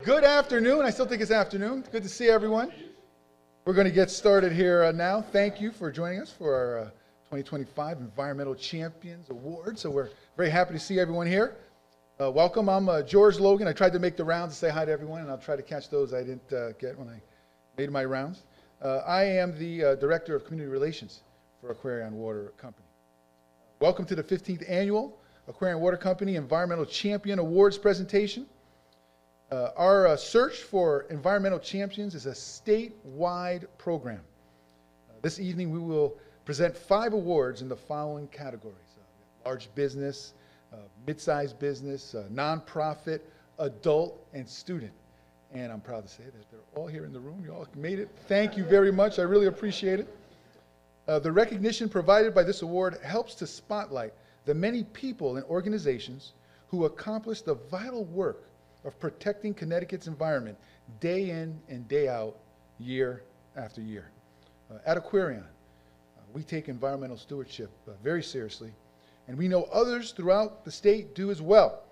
Good afternoon. I still think it's afternoon. Good to see everyone. We're going to get started here now. Thank you for joining us for our 2025 Environmental Champions Awards. So we're very happy to see everyone here. Welcome. I'm George Logan. I tried to make the rounds to say hi to everyone, and I'll try to catch those I didn't get when I made my rounds. I am the Director of Community Relations for Aquarion Water Company. Welcome to the 15th Annual Aquarion Water Company Environmental Champion Awards presentation. Our search for environmental champions is a statewide program. This evening we will present 5 awards in the following categories. Large business, mid-sized business, nonprofit, adult, and student. And I'm proud to say that they're all here in the room. You all made it. Thank you very much. I really appreciate it. The recognition provided by this award helps to spotlight the many people and organizations who accomplish the vital work of protecting Connecticut's environment day in and day out, year after year. At Aquarion, we take environmental stewardship very seriously, and we know others throughout the state do as well.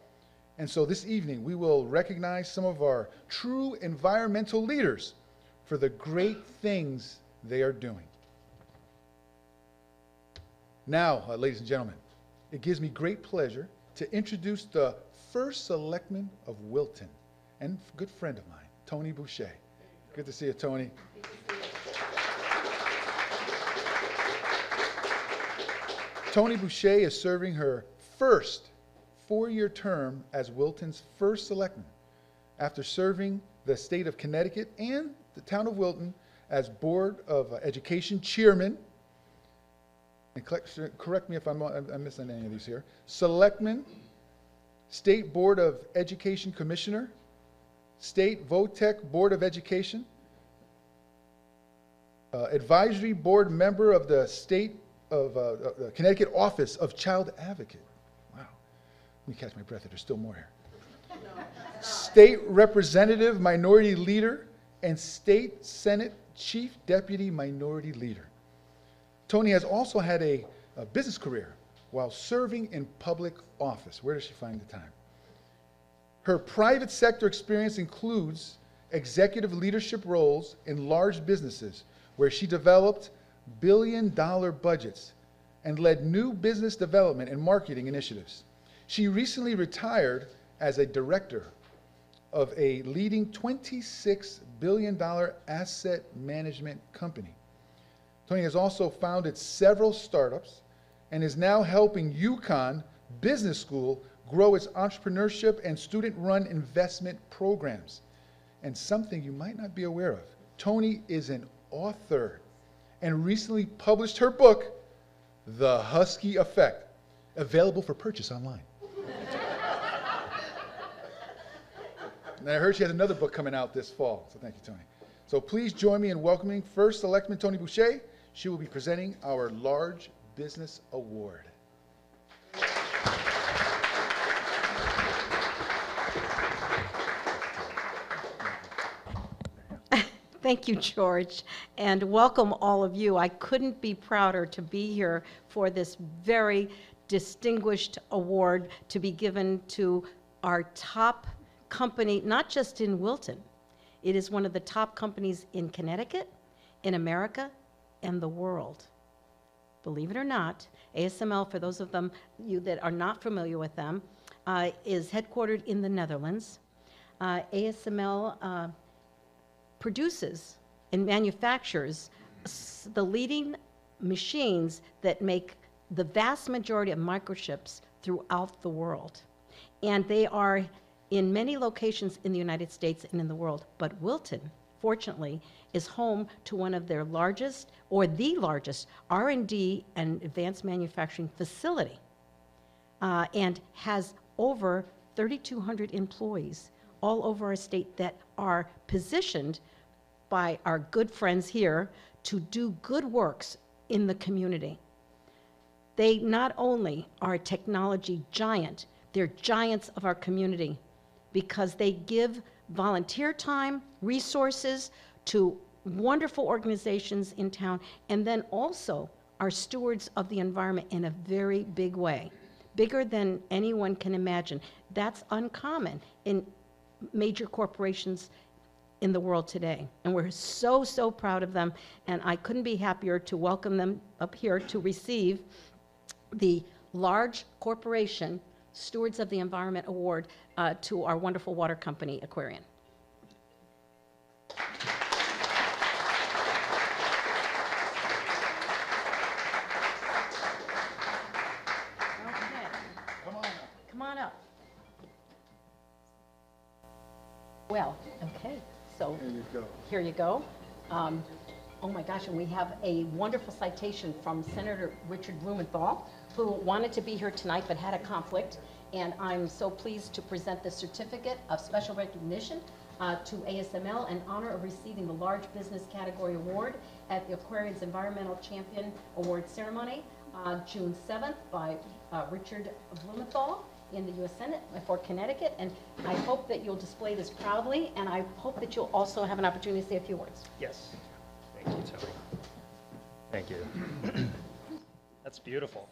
And so this evening, we will recognize some of our true environmental leaders for the great things they are doing. Now, ladies and gentlemen, it gives me great pleasure to introduce the first selectman of Wilton and a good friend of mine, Toni Boucher. Good to see you, Toni. Toni Boucher is serving her first 4-year term as Wilton's first selectman after serving the state of Connecticut and the town of Wilton as Board of Education Chairman, and correct me if I'm missing any of these here, Selectman, State Board of Education Commissioner, State VOTEC Board of Education, Advisory Board member of the State of the Connecticut Office of Child Advocate. Wow. Let me catch my breath. There's still more here. State Representative Minority Leader and State Senate Chief Deputy Minority Leader. Toni has also had a business career while serving in public office. Where does she find the time? Her private sector experience includes executive leadership roles in large businesses where she developed billion-dollar budgets and led new business development and marketing initiatives. She recently retired as a director of a leading $26 billion asset management company. Toni has also founded several startups and is now helping UConn Business School grow its entrepreneurship and student-run investment programs. And something you might not be aware of, Toni is an author and recently published her book, The Husky Effect, available for purchase online. And I heard she has another book coming out this fall, so thank you, Toni. So please join me in welcoming First Selectman Toni Boucher. She will be presenting our Large Business Award. Thank you, George, and welcome all of you. I couldn't be prouder to be here for this very distinguished award to be given to our top company, not just in Wilton. It is one of the top companies in Connecticut, in America, and the world. Believe it or not, ASML, for those of you that are not familiar with them, is headquartered in the Netherlands. ASML produces and manufactures the leading machines that make the vast majority of microchips throughout the world. And they are in many locations in the United States and in the world, but Wilton, fortunately, is home to one of their largest, or the largest, R&D and advanced manufacturing facility, and has over 3,200 employees all over our state that are positioned by our good friends here to do good works in the community. They not only are a technology giant, they're giants of our community because they give volunteer time, resources to wonderful organizations in town, and then also are stewards of the environment in a very big way, bigger than anyone can imagine. That's uncommon in major corporations in the world today. And we're so, so proud of them. And I couldn't be happier to welcome them up here to receive the Large Corporation Stewards of the Environment Award to our wonderful water company, Aquarion. Come on up. Well, okay, so There you go. here you go. Oh my gosh, and we have a wonderful citation from Senator Richard Blumenthal, who wanted to be here tonight but had a conflict. And I'm so pleased to present the certificate of special recognition to ASML in honor of receiving the Large Business Category Award at the Aquarion's Environmental Champion Awards ceremony on June 7th by Richard Blumenthal in the U.S. Senate for Connecticut. And I hope that you'll display this proudly, and I hope that you'll also have an opportunity to say a few words. Yes. Thank you, Toni. Thank you. That's beautiful.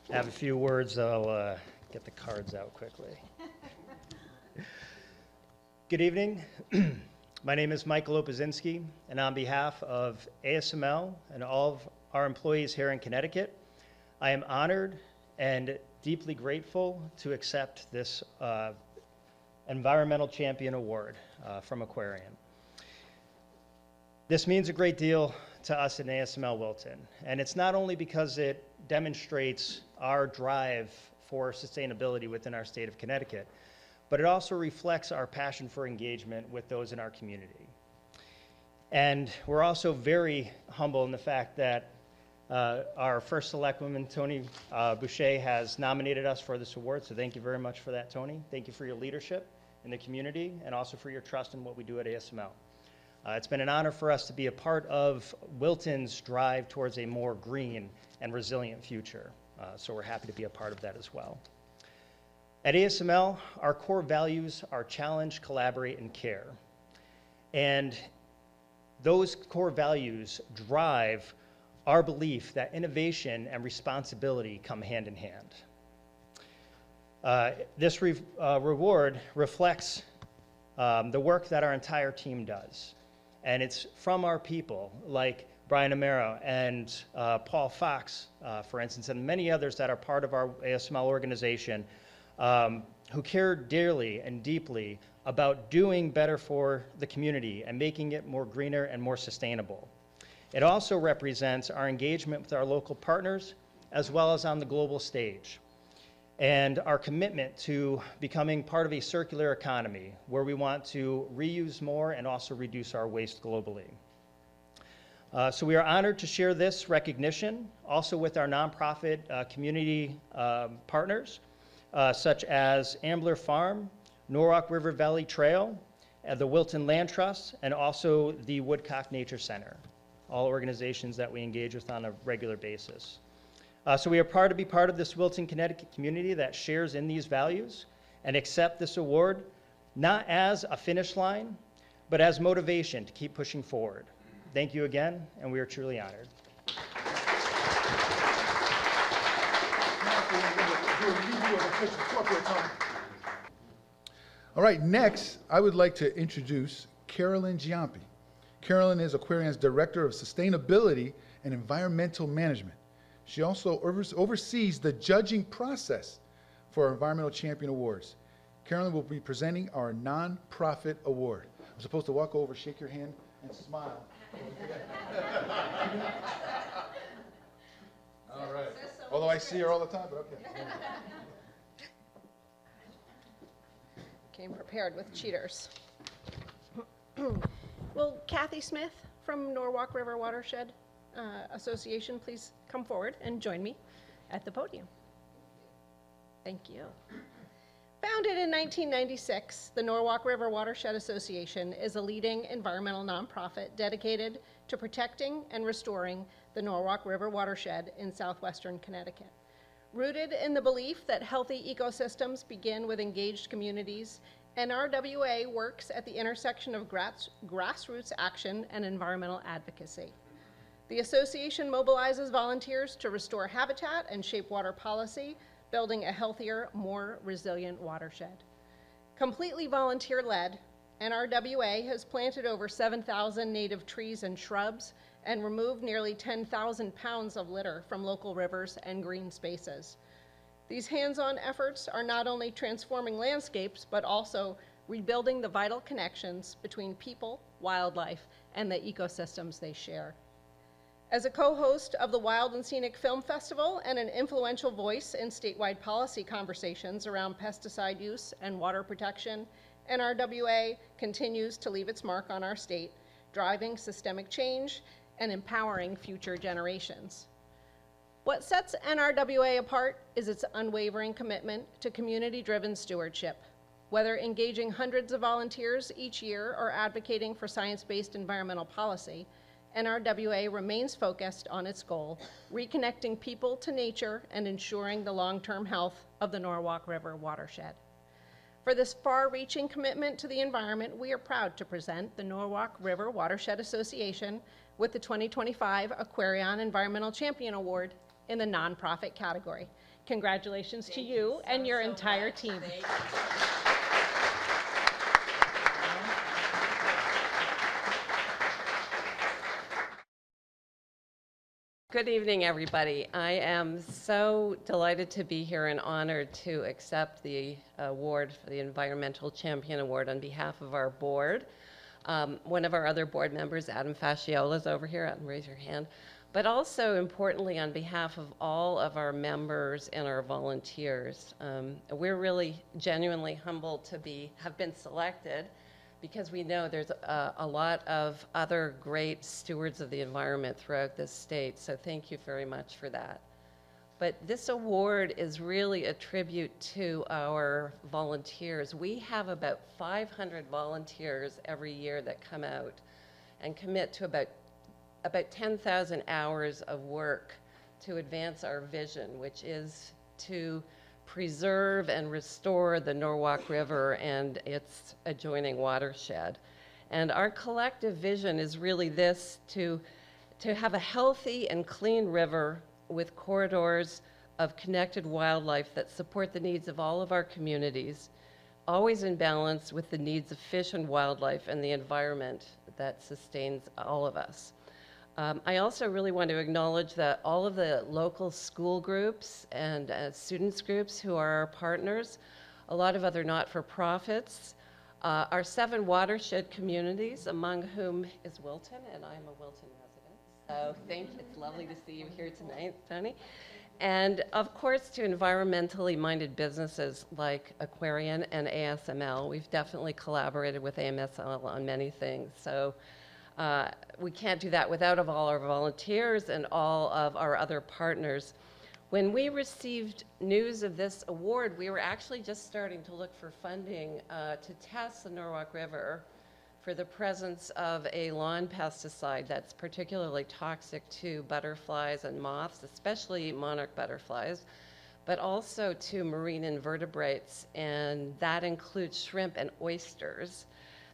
I have a few words. I'll get the cards out quickly. Good evening. My name is Michael Opazinski, and on behalf of ASML and all of our employees here in Connecticut, I am honored and deeply grateful to accept this Environmental Champion Award from Aquarion. This means a great deal to us in ASML Wilton, and it's not only because it demonstrates our drive for sustainability within our state of Connecticut, but it also reflects our passion for engagement with those in our community. And we're also very humble in the fact that our first selectwoman, Toni Boucher, has nominated us for this award, so thank you very much for that, Toni. Thank you for your leadership in the community and also for your trust in what we do at ASML. It's been an honor for us to be a part of Wilton's drive towards a more green and resilient future, so we're happy to be a part of that as well. At ASML, our core values are challenge, collaborate, and care. And those core values drive our belief that innovation and responsibility come hand in hand. This reward reflects the work that our entire team does. And it's from our people, like Brian Amaro and Paul Fox, for instance, and many others that are part of our ASML organization, who care dearly and deeply about doing better for the community and making it more greener and more sustainable. It also represents our engagement with our local partners as well as on the global stage, and our commitment to becoming part of a circular economy where we want to reuse more and also reduce our waste globally. So we are honored to share this recognition also with our nonprofit community partners, such as Ambler Farm, Norwalk River Valley Trail, the Wilton Land Trust, and also the Woodcock Nature Center, all organizations that we engage with on a regular basis. So we are proud to be part of this Wilton, Connecticut community that shares in these values and accept this award not as a finish line, but as motivation to keep pushing forward. Thank you again, and we are truly honored. All right, next, I would like to introduce Carolyn Giampi. Carolyn is Aquarion's Director of Sustainability and Environmental Management. She also oversees the judging process for our Environmental Champion Awards. Carolyn will be presenting our nonprofit award. I'm supposed to walk over, shake your hand, and smile. All right. Although I see her all the time, but okay. Came prepared with cheaters. Will Kathy Smith from Norwalk River Watershed Association please come forward and join me at the podium? Thank you. Founded in 1996, the Norwalk River Watershed Association is a leading environmental nonprofit dedicated to protecting and restoring the Norwalk River watershed in southwestern Connecticut. Rooted in the belief that healthy ecosystems begin with engaged communities, NRWA works at the intersection of grassroots action and environmental advocacy. The association mobilizes volunteers to restore habitat and shape water policy, building a healthier, more resilient watershed. Completely volunteer-led, NRWA has planted over 7,000 native trees and shrubs and removed nearly 10,000 pounds of litter from local rivers and green spaces. These hands-on efforts are not only transforming landscapes, but also rebuilding the vital connections between people, wildlife, and the ecosystems they share. As a co-host of the Wild and Scenic Film Festival and an influential voice in statewide policy conversations around pesticide use and water protection, NRWA continues to leave its mark on our state, driving systemic change and empowering future generations. What sets NRWA apart is its unwavering commitment to community-driven stewardship. Whether engaging hundreds of volunteers each year or advocating for science-based environmental policy, NRWA remains focused on its goal, reconnecting people to nature and ensuring the long-term health of the Norwalk River watershed. For this far-reaching commitment to the environment, we are proud to present the Norwalk River Watershed Association with the 2025 Aquarion Environmental Champion Award in the nonprofit category. Congratulations to you and your entire team. Good evening, everybody. I am so delighted to be here and honored to accept the award for the Environmental Champion Award on behalf of our board. One of our other board members, Adam Fasciola, is over here. Adam, raise your hand. But also, importantly, on behalf of all of our members and our volunteers. We're really genuinely humbled to have been selected, because we know there's a lot of other great stewards of the environment throughout this state, so thank you very much for that. But this award is really a tribute to our volunteers. We have about 500 volunteers every year that come out and commit to about 10,000 hours of work to advance our vision, which is to preserve and restore the Norwalk River and its adjoining watershed. And our collective vision is really this, to have a healthy and clean river with corridors of connected wildlife that support the needs of all of our communities, always in balance with the needs of fish and wildlife and the environment that sustains all of us. I also really want to acknowledge that all of the local school groups and students groups who are our partners, a lot of other not-for-profits, our 7 watershed communities, among whom is Wilton, and I'm a Wilton resident. So thank you. It's lovely to see you here tonight, Toni. And of course, to environmentally minded businesses like Aquarion and ASML. We've definitely collaborated with ASML on many things. So we can't do that without all our volunteers and all of our other partners. When we received news of this award, we were actually just starting to look for funding to test the Norwalk River for the presence of a lawn pesticide that's particularly toxic to butterflies and moths, especially monarch butterflies, but also to marine invertebrates, and that includes shrimp and oysters.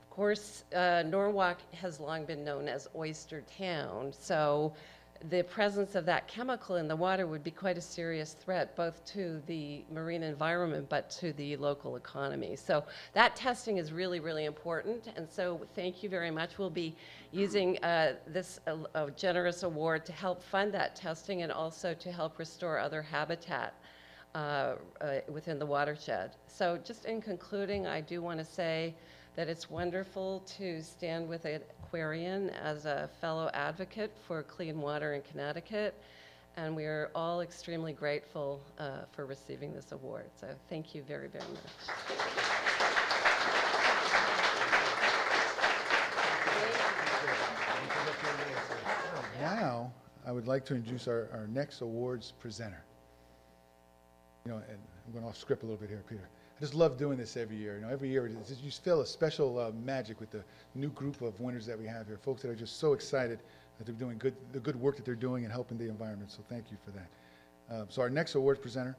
Of course, Norwalk has long been known as Oyster Town, so the presence of that chemical in the water would be quite a serious threat, both to the marine environment, but to the local economy. So that testing is really, really important, and so thank you very much. We'll be using this generous award to help fund that testing and also to help restore other habitat within the watershed. So just in concluding, I do want to say that it's wonderful to stand with Aquarion as a fellow advocate for clean water in Connecticut, and we are all extremely grateful for receiving this award. So thank you very, very much. Now, I would like to introduce our next awards presenter. You know, and I'm going off script a little bit here, Peter. I just love doing this every year. You know, every year you just feel a special magic with the new group of winners that we have here. Folks that are just so excited that they're doing the good work that they're doing and helping the environment. So thank you for that. So our next awards presenter,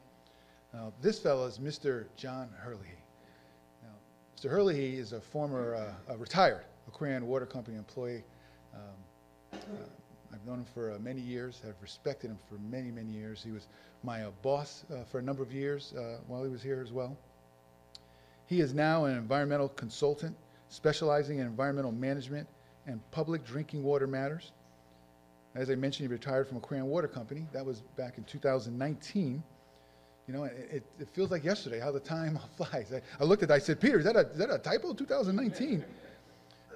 this fellow is Mr. John Herlihy. Now, Mr. Herlihy is a former retired Aquarion Water Company employee. I've known him for many years, have respected him for many, many years. He was my boss for a number of years while he was here as well. He is now an environmental consultant specializing in environmental management and public drinking water matters. As I mentioned, he retired from Aquarion Water Company. That was back in 2019. You know, it feels like yesterday how the time flies. I looked at that, I said, Peter, is that a typo, 2019?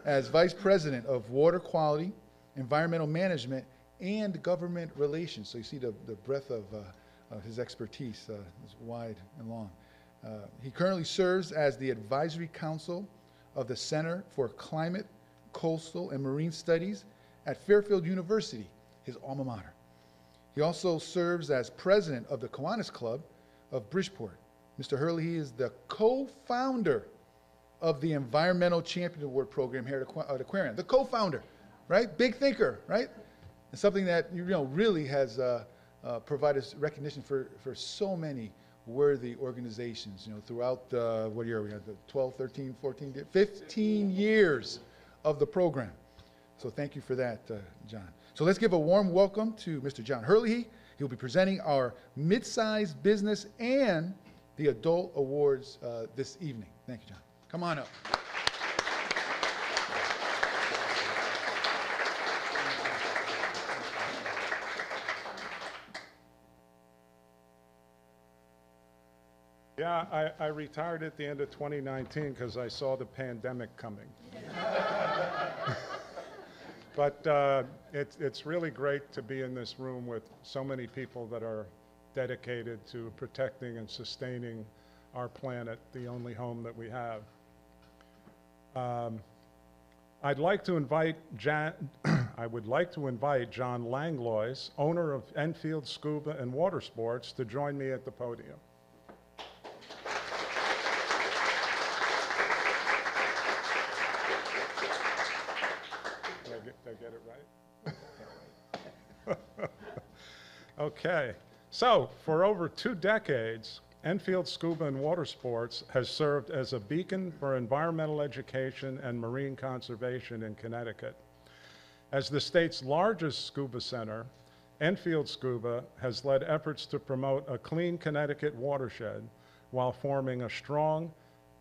As Vice President of Water Quality, Environmental Management, and Government Relations. So you see the breadth of his expertise is wide and long. He currently serves as the Advisory Council of the Center for Climate, Coastal, and Marine Studies at Fairfield University, his alma mater. He also serves as president of the Kiwanis Club of Bridgeport. Mr. Hurley, he is the co-founder of the Environmental Champion Award program here at Aquarion. The co-founder, right? Big thinker, right? And something that really has provided recognition for so many worthy organizations, throughout what year we had, the 12, 13, 14, 15 years of the program. So thank you for that, John. So let's give a warm welcome to Mr. John Hurley. He'll be presenting our mid-sized business and the adult awards this evening. Thank you, John. Come on up. Yeah, I retired at the end of 2019 because I saw the pandemic coming. But it's really great to be in this room with so many people that are dedicated to protecting and sustaining our planet, the only home that we have. I'd like to invite I would like to invite John Langlois, owner of Enfield Scuba and Watersports, to join me at the podium. Did I get it right? Okay, so for over 2 decades, Enfield Scuba and Watersports has served as a beacon for environmental education and marine conservation in Connecticut. As the state's largest scuba center, Enfield Scuba has led efforts to promote a clean Connecticut watershed while forming a strong,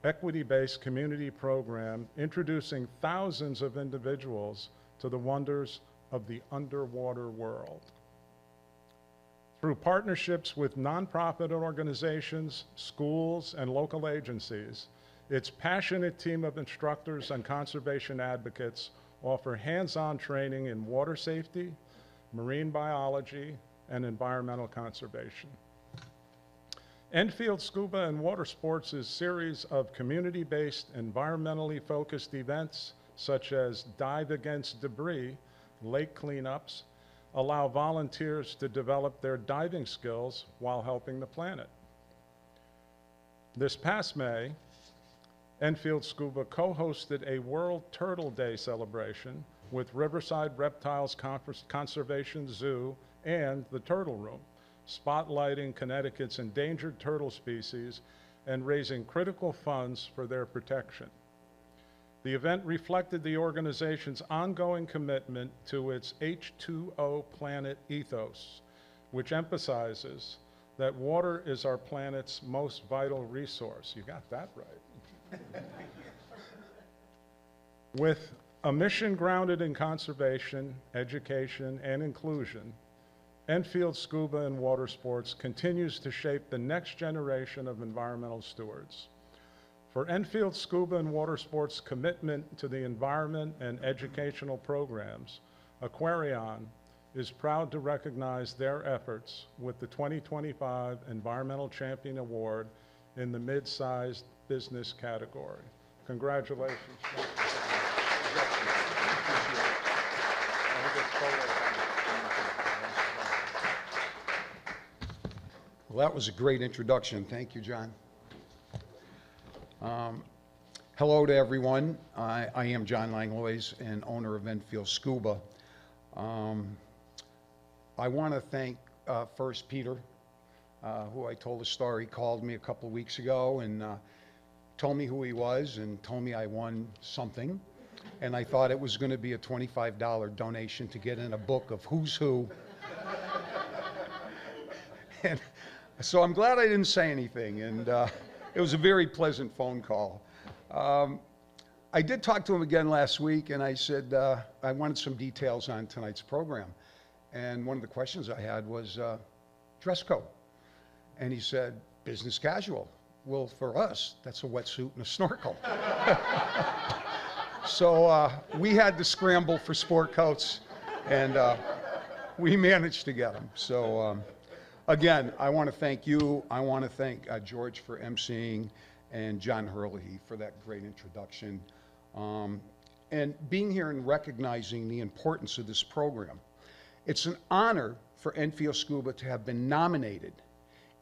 equity-based community program introducing thousands of individuals to the wonders of the underwater world. Through partnerships with nonprofit organizations, schools, and local agencies, its passionate team of instructors and conservation advocates offer hands-on training in water safety, marine biology, and environmental conservation. Enfield Scuba and Watersports' series of community-based, environmentally focused events such as Dive Against Debris, lake cleanups, allow volunteers to develop their diving skills while helping the planet. This past May, Enfield Scuba co-hosted a World Turtle Day celebration with Riverside Reptiles Conservation Zoo and the Turtle Room, spotlighting Connecticut's endangered turtle species and raising critical funds for their protection. The event reflected the organization's ongoing commitment to its H2O planet ethos, which emphasizes that water is our planet's most vital resource. You got that right. With a mission grounded in conservation, education, and inclusion, Enfield Scuba and Watersports continues to shape the next generation of environmental stewards. For Enfield Scuba and Watersports' commitment to the environment and educational programs, Aquarion is proud to recognize their efforts with the 2025 Environmental Champion Award in the mid-sized business category. Congratulations. Well, that was a great introduction. Thank you, John. Hello to everyone. I am John Langlois and owner of Enfield Scuba. I want to thank first Peter, who I told a story, called me a couple of weeks ago and told me who he was and told me I won something. and I thought it was going to be a $25 donation to get in a book of who's who. And so I'm glad I didn't say anything, and it was a very pleasant phone call. I did talk to him again last week, and I said I wanted some details on tonight's program. And one of the questions I had was dress code. And he said, business casual. Well, for us, that's a wetsuit and a snorkel. So we had to scramble for sport coats, and we managed to get them. So again, I want to thank you. I want to thank George for emceeing and John Hurley for that great introduction. And being here and recognizing the importance of this program. It's an honor for Enfield Scuba to have been nominated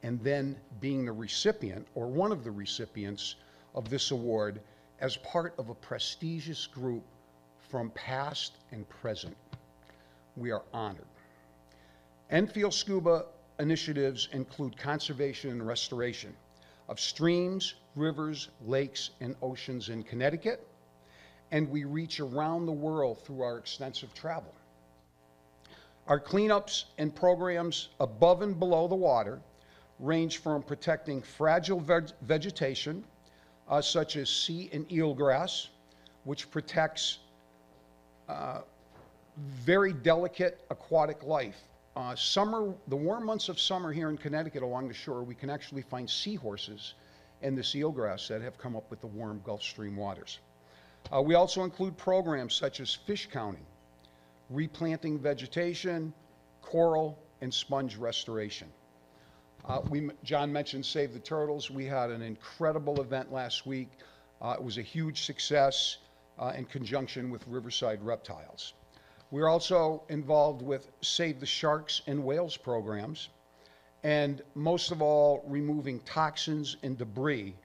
and then being the recipient or one of the recipients of this award as part of a prestigious group from past and present. We are honored. Enfield Scuba initiatives include conservation and restoration of streams, rivers, lakes, and oceans in Connecticut, and we reach around the world through our extensive travel. Our cleanups and programs above and below the water range from protecting fragile vegetation, such as sea and eelgrass, which protects very delicate aquatic life. The warm months of summer here in Connecticut along the shore, we can actually find seahorses in the eelgrass that have come up with the warm Gulf Stream waters. We also include programs such as fish counting, replanting vegetation, coral, and sponge restoration. John mentioned Save the Turtles. We had an incredible event last week. It was a huge success in conjunction with Riverside Reptiles. We're also involved with Save the Sharks and Whales programs, and most of all, removing toxins and debris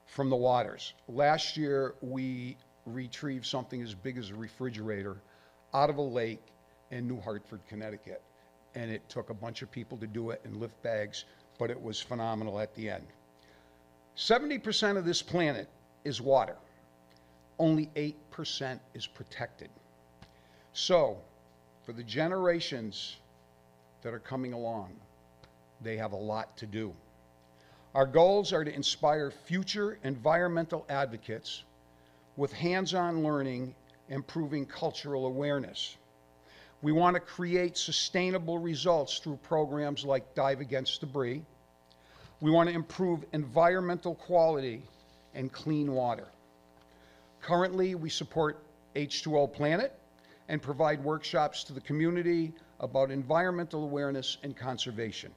from the waters. Last year, we retrieved something as big as a refrigerator out of a lake in New Hartford, Connecticut. And it took a bunch of people to do it and lift bags, but it was phenomenal at the end. 70% of this planet is water. Only 8% is protected. So, for the generations that are coming along, they have a lot to do. Our goals are to inspire future environmental advocates with hands-on learning, improving cultural awareness. We want to create sustainable results through programs like Dive Against Debris. We want to improve environmental quality and clean water. Currently, we support H2O Planet and provide workshops to the community about environmental awareness and conservation.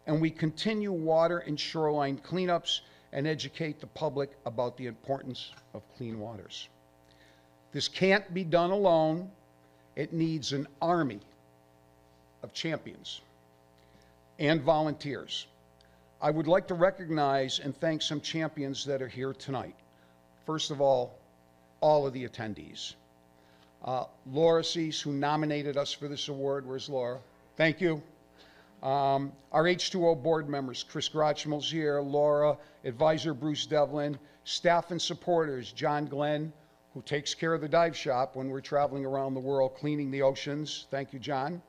And we continue water and shoreline cleanups and educate the public about the importance of clean waters. This can't be done alone. It needs an army of champions and volunteers. I would like to recognize and thank some champions that are here tonight. First of all of the attendees. Laura Cease, who nominated us for this award. Where's Laura? Thank you. Our H2O board members, Chris Grotchmel's here, Laura, advisor Bruce Devlin, staff and supporters, John Glenn, who takes care of the dive shop when we're traveling around the world cleaning the oceans. Thank you, John.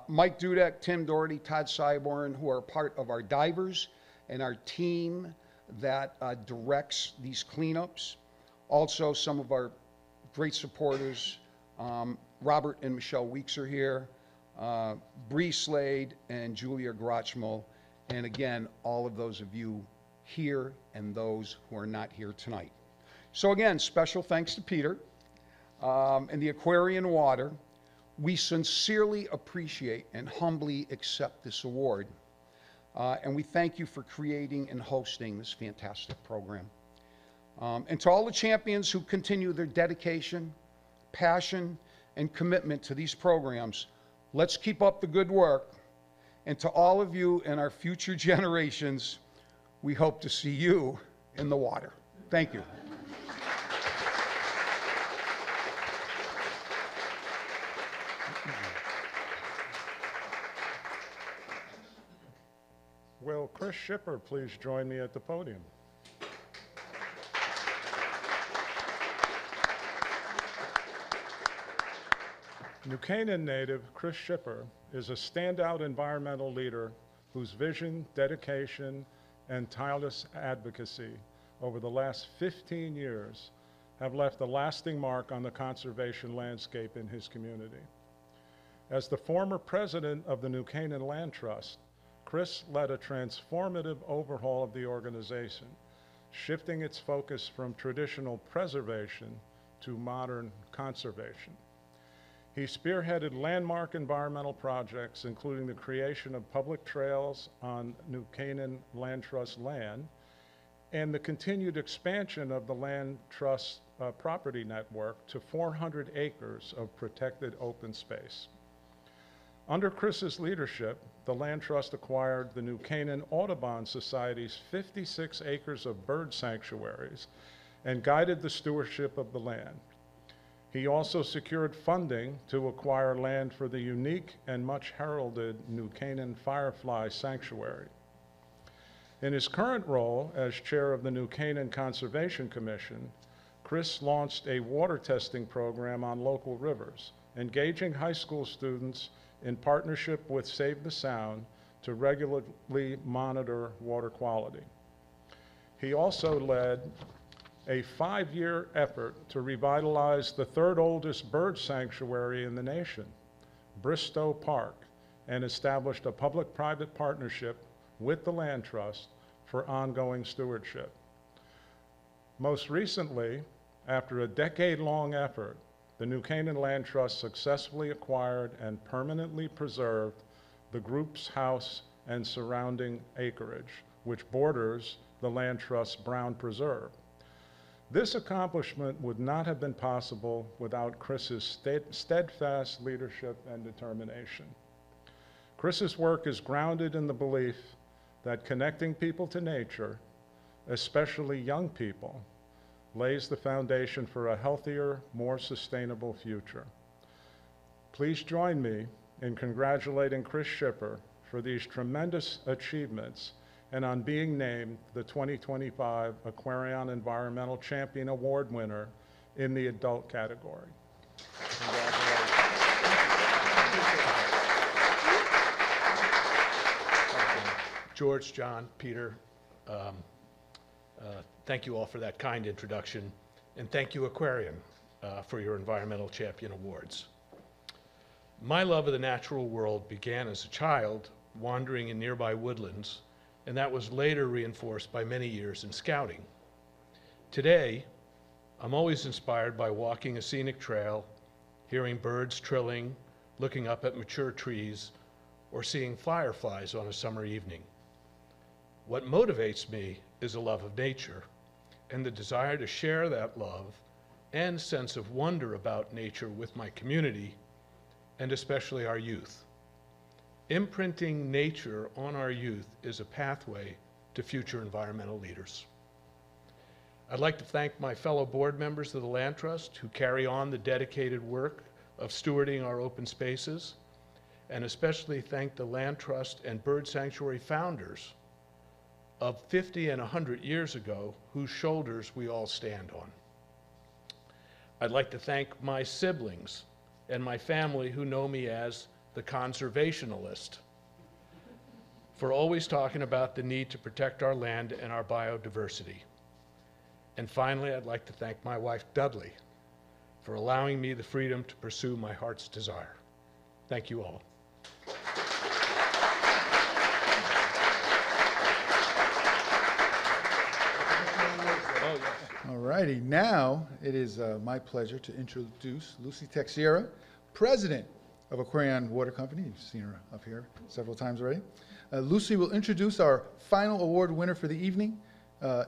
Mike Dudek, Tim Doherty, Todd Syborn, who are part of our divers and our team that directs these cleanups. Also, some of our great supporters, Robert and Michelle Weeks are here, Bree Slade and Julia Grotchmel, and again, all of those of you here and those who are not here tonight. So again, special thanks to Peter and the Aquarion Water. We sincerely appreciate and humbly accept this award. And we thank you for creating and hosting this fantastic program. And to all the champions who continue their dedication, passion, and commitment to these programs, let's keep up the good work. And to all of you and our future generations, we hope to see you in the water. Thank you. Will Chris Schipper please join me at the podium? New Canaan native Chris Schipper is a standout environmental leader whose vision, dedication, and tireless advocacy over the last 15 years have left a lasting mark on the conservation landscape in his community. As the former president of the New Canaan Land Trust, Chris led a transformative overhaul of the organization, shifting its focus from traditional preservation to modern conservation. He spearheaded landmark environmental projects, including the creation of public trails on New Canaan Land Trust land and the continued expansion of the Land Trust property network to 400 acres of protected open space. Under Chris's leadership, the Land Trust acquired the New Canaan Audubon Society's 56 acres of bird sanctuaries and guided the stewardship of the land. He also secured funding to acquire land for the unique and much heralded New Canaan Firefly Sanctuary. In his current role as chair of the New Canaan Conservation Commission, Chris launched a water testing program on local rivers, engaging high school students in partnership with Save the Sound to regularly monitor water quality. He also led a 5-year effort to revitalize the third oldest bird sanctuary in the nation, Bristow Park, and established a public-private partnership with the Land Trust for ongoing stewardship. Most recently, after a decade-long effort, the New Canaan Land Trust successfully acquired and permanently preserved the group's house and surrounding acreage, which borders the Land Trust's Brown Preserve. This accomplishment would not have been possible without Chris's steadfast leadership and determination. Chris's work is grounded in the belief that connecting people to nature, especially young people, lays the foundation for a healthier, more sustainable future. Please join me in congratulating Chris Schipper for these tremendous achievements and on being named the 2025 Aquarion Environmental Champion Award winner in the adult category. George, John, Peter, thank you all for that kind introduction, and thank you, Aquarion, for your Environmental Champion Awards. My love of the natural world began as a child wandering in nearby woodlands, and that was later reinforced by many years in scouting. Today, I'm always inspired by walking a scenic trail, hearing birds trilling, looking up at mature trees, or seeing fireflies on a summer evening. What motivates me is a love of nature and the desire to share that love and sense of wonder about nature with my community, and especially our youth. Imprinting nature on our youth is a pathway to future environmental leaders. I'd like to thank my fellow board members of the Land Trust who carry on the dedicated work of stewarding our open spaces, and especially thank the Land Trust and Bird Sanctuary founders of 50 and 100 years ago, whose shoulders we all stand on. I'd like to thank my siblings and my family who know me as the conservationalist, for always talking about the need to protect our land and our biodiversity. And finally, I'd like to thank my wife, Dudley, for allowing me the freedom to pursue my heart's desire. Thank you all. All righty, now it is my pleasure to introduce Lucy Texiera, President of Aquarion Water Company. You've seen her up here several times already. Lucy will introduce our final award winner for the evening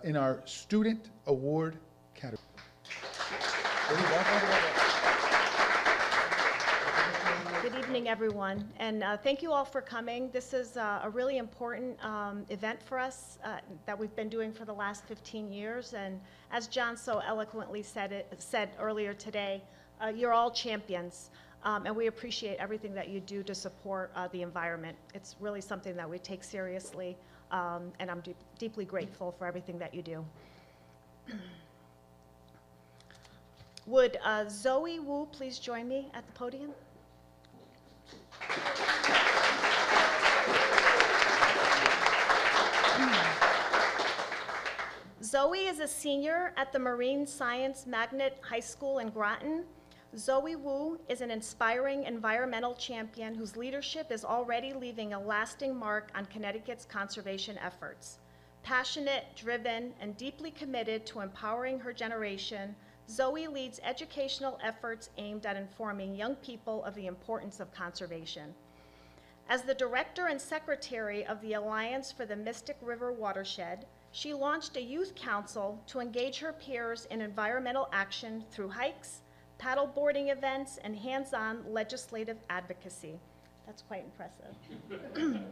in our Student Award category. Good evening, everyone, and thank you all for coming. This is a really important event for us that we've been doing for the last 15 years, and as John so eloquently said earlier today, you're all champions. And we appreciate everything that you do to support the environment. It's really something that we take seriously, and I'm deeply grateful for everything that you do. Would Zoe Wu please join me at the podium? Zoe is a senior at the Marine Science Magnet High School in Groton. Zoe Wu is an inspiring environmental champion whose leadership is already leaving a lasting mark on Connecticut's conservation efforts. Passionate, driven, and deeply committed to empowering her generation, Zoe leads educational efforts aimed at informing young people of the importance of conservation. As the director and secretary of the Alliance for the Mystic River Watershed, she launched a youth council to engage her peers in environmental action through hikes, paddleboarding events, and hands-on legislative advocacy. That's quite impressive.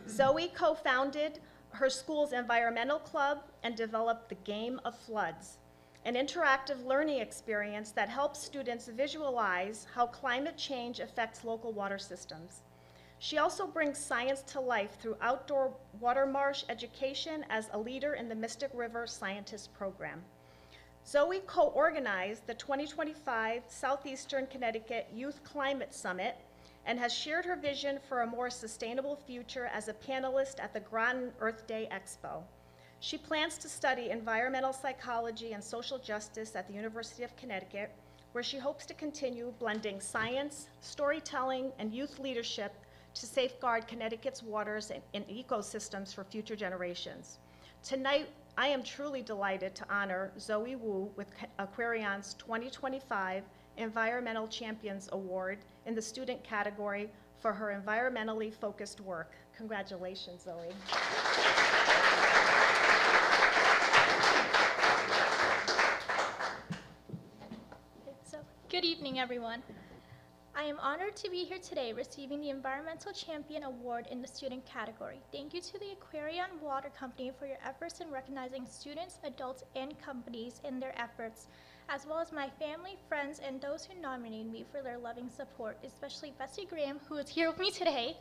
Zoe co-founded her school's environmental club and developed the Game of Floods, an interactive learning experience that helps students visualize how climate change affects local water systems. She also brings science to life through outdoor water marsh education as a leader in the Mystic River Scientist Program. Zoe co-organized the 2025 Southeastern Connecticut Youth Climate Summit and has shared her vision for a more sustainable future as a panelist at the Groton Earth Day Expo. She plans to study environmental psychology and social justice at the University of Connecticut, where she hopes to continue blending science, storytelling, and youth leadership to safeguard Connecticut's waters and ecosystems for future generations. Tonight, I am truly delighted to honor Zoe Wu with Aquarion's 2025 Environmental Champions Award in the student category for her environmentally focused work. Congratulations, Zoe. Good evening, everyone. I am honored to be here today receiving the Environmental Champion Award in the student category. Thank you to the Aquarion Water Company for your efforts in recognizing students, adults, and companies in their efforts, as well as my family, friends, and those who nominated me for their loving support, especially Bessie Graham, who is here with me today,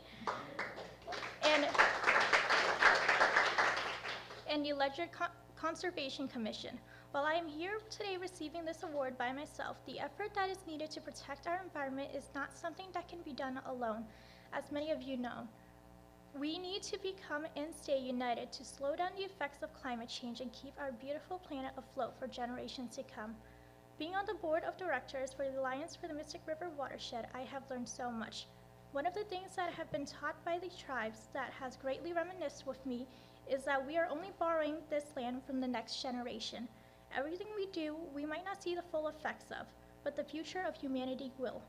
and the Electric Conservation Commission. While I am here today receiving this award by myself, the effort that is needed to protect our environment is not something that can be done alone, as many of you know. We need to become and stay united to slow down the effects of climate change and keep our beautiful planet afloat for generations to come. Being on the board of directors for the Alliance for the Mystic River Watershed, I have learned so much. One of the things that I have been taught by the tribes that has greatly reminisced with me is that we are only borrowing this land from the next generation. Everything we do, we might not see the full effects of, but the future of humanity will,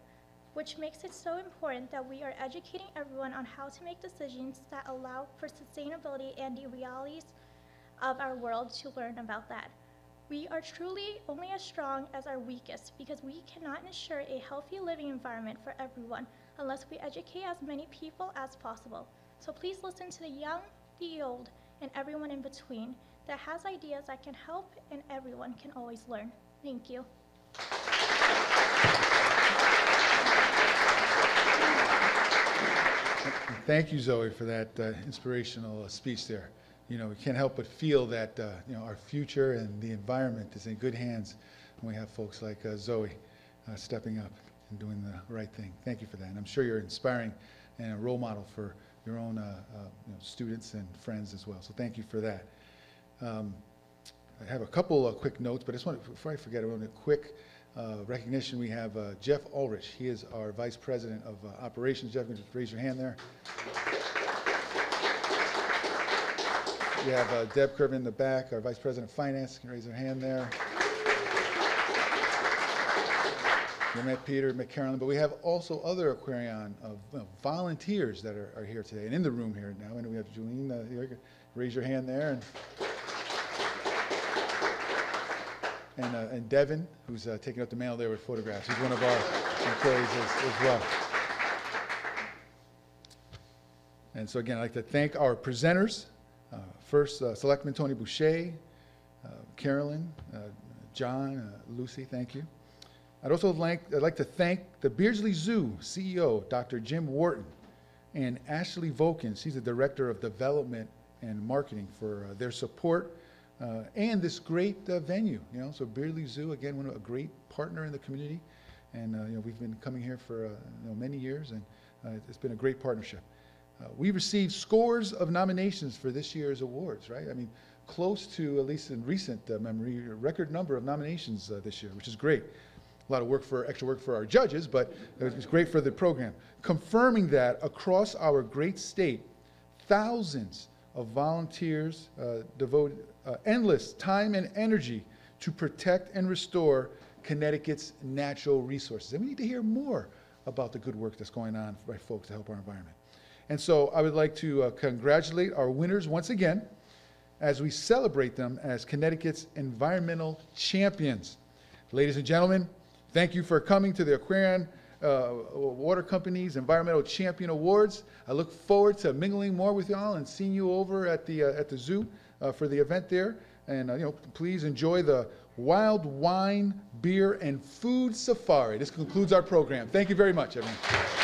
which makes it so important that we are educating everyone on how to make decisions that allow for sustainability and the realities of our world to learn about that. We are truly only as strong as our weakest because we cannot ensure a healthy living environment for everyone unless we educate as many people as possible. So please listen to the young, the old, and everyone in between that has ideas that can help and everyone can always learn. Thank you. Thank you, Zoe, for that inspirational speech there. You know, we can't help but feel that, you know, our future and the environment is in good hands when we have folks like Zoe stepping up and doing the right thing. Thank you for that. And I'm sure you're inspiring and a role model for your own you know, students and friends as well. So thank you for that. I have a couple of quick notes, but I just want to, before I forget, I want a quick recognition. We have Jeff Ulrich. He is our Vice President of Operations. Jeff, can you just raise your hand there? We have Deb Curvin in the back, our Vice President of Finance. Can you raise her hand there? We met Peter, met Carolyn, but we have also other Aquarion volunteers that are here today and in the room here now. And we have Julene here. Raise your hand there. And Devin, who's taking up the mail there with photographs. He's one of our employees as well. And so again, I'd like to thank our presenters. First, Selectman Toni Boucher, Carolyn, John, Lucy, thank you. I'd like to thank the Beardsley Zoo CEO, Dr. Jim Wharton, and Ashley Volkins. She's the Director of Development and Marketing for their support and this great venue. You know, so Beardsley Zoo, again, a great partner in the community, and you know, we've been coming here for you know, many years, and it's been a great partnership. We received scores of nominations for this year's awards, right? I mean, close to, at least in recent memory, a record number of nominations this year, which is great. A lot of work extra work for our judges, but it's great for the program. Confirming that across our great state, thousands of volunteers devote endless time and energy to protect and restore Connecticut's natural resources. And we need to hear more about the good work that's going on by folks to help our environment. And so I would like to congratulate our winners once again as we celebrate them as Connecticut's environmental champions. Ladies and gentlemen, thank you for coming to the Aquarion Water Company's Environmental Champion Awards. I look forward to mingling more with y'all and seeing you over at the zoo for the event there. And please enjoy the wild wine, beer, and food safari. This concludes our program. Thank you very much, everyone.